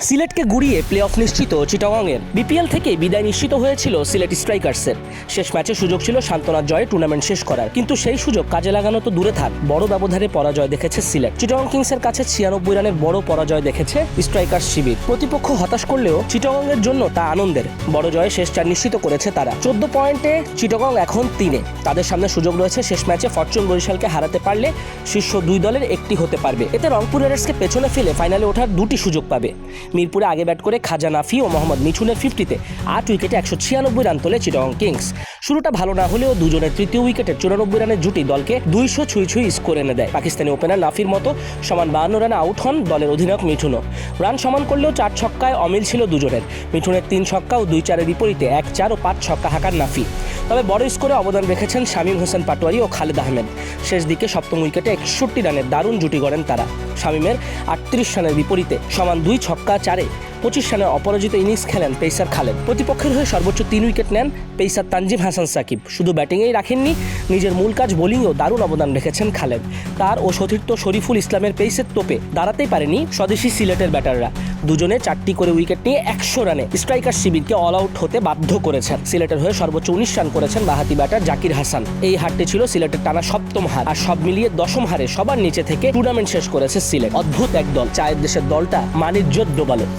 সিলেটকে গুড়িয়ে play of নিশ্চিত চিটাগংয়ের। BPL থেকে বিদায় নিশ্চিত হয়েছিল সিলেট স্ট্রাইকার্সের। শেষ ম্যাচে সুযোগ ছিল সান্ত্বনার জয়ে টুর্নামেন্ট শেষ করার, কিন্তু সেই সুযোগ কাজে লাগানো তো দূরে থাক, বড় ব্যবধানে পরাজয় দেখেছে সিলেট। চিটাগং কিংসের কাছে 96 রানের বড় পরাজয় দেখেছে স্ট্রাইকার্স শিবির। প্রতিপক্ষ হতাশ করলেও চিটাগংয়ের জন্য তা আনন্দের। বড় জয়ে শেষ চার নিশ্চিত করেছে তারা। 14 পয়েন্টে চিটাগং এখন 3-এ। তাদের সামনে সুযোগ রয়েছে শেষ ম্যাচে ফরচুন বরিশালকে হারাতে পারলে শীর্ষ 2 দলের একটি হতে পারবে। এতে রংপুর রাইডার্সকে পেছনে ফেলে ফাইনালে ওঠার 2টি সুযোগ পাবে। মিরপুরে আগে ব্যাট করে খাজা নাফি ও মোহাম্মদ মিঠুনের 50-তে 8 উইকেটে 196 রান তোলে চিটাগং কিংস। শুরুটা ভালো না হলেও দুজনের তৃতীয় উইকেটে 94 রানের জুটি দলকে 200 ছুঁই স্কোর এনে দেয়। পাকিস্তানি ওপেনার নাফির মতো সমান 52 রানে আউট হন দলের অধিনায়ক মিঠুনও। রান সমান করলেও 4 ছক্কায় অমিল ছিল দুজনের। মিঠুনের 3 ছক্কা ও 2 চারের বিপরীতে 1 4 ও 5 ছক্কা হাঁকান নাফি। তবে বড় স্কোরে অবদান রেখেছেন শামীম হোসেন পাটোয়ারি ও খালেদ আহমেদ। শেষ দিকে সপ্তম উইকেটে 61 রানের দারুণ জুটি গড়েন তারা। শামীমের 38 রানের বিপরীতে সমান 2 ছক্কা 4-এ 25 রানের অপরাজিত ইনিংস খেলেন পেসার খালেদ। প্রতিপক্ষের হয়ে সর্বোচ্চ 3 উইকেট নেন পেসার তানজিম হাসান সাকিব। শুধু ব্যাটিংয়েই রাখেননি, নিজের মূল কাজ বোলিংয়েও দারুণ অবদান রেখেছেন খালেদ। তার ও সতীর্থ শরীফুল ইসলামের পেসের তোপে দাঁড়াতেই পারেনি স্বদেশি সিলেটের ব্যাটাররা। দুজনে 4টি করে উইকেট নিয়ে 100 রানে স্ট্রাইকার শিবিরকে অল আউট হতে বাধ্য করেছেন। সিলেটের হয়ে সর্বোচ্চ 19 রান করেছেন বাঁহাতি ব্যাটার জাকির হাসান। এই হারটি ছিল সিলেটের টানা 7ম হার, আর সব মিলিয়ে 10ম হারে সবার নিচে থেকে টুর্নামেন্ট শেষ করেছে সিলেট। অদ্ভুত এক দল, চায়ের দেশের দলটা মানিজ্য ডোবালো।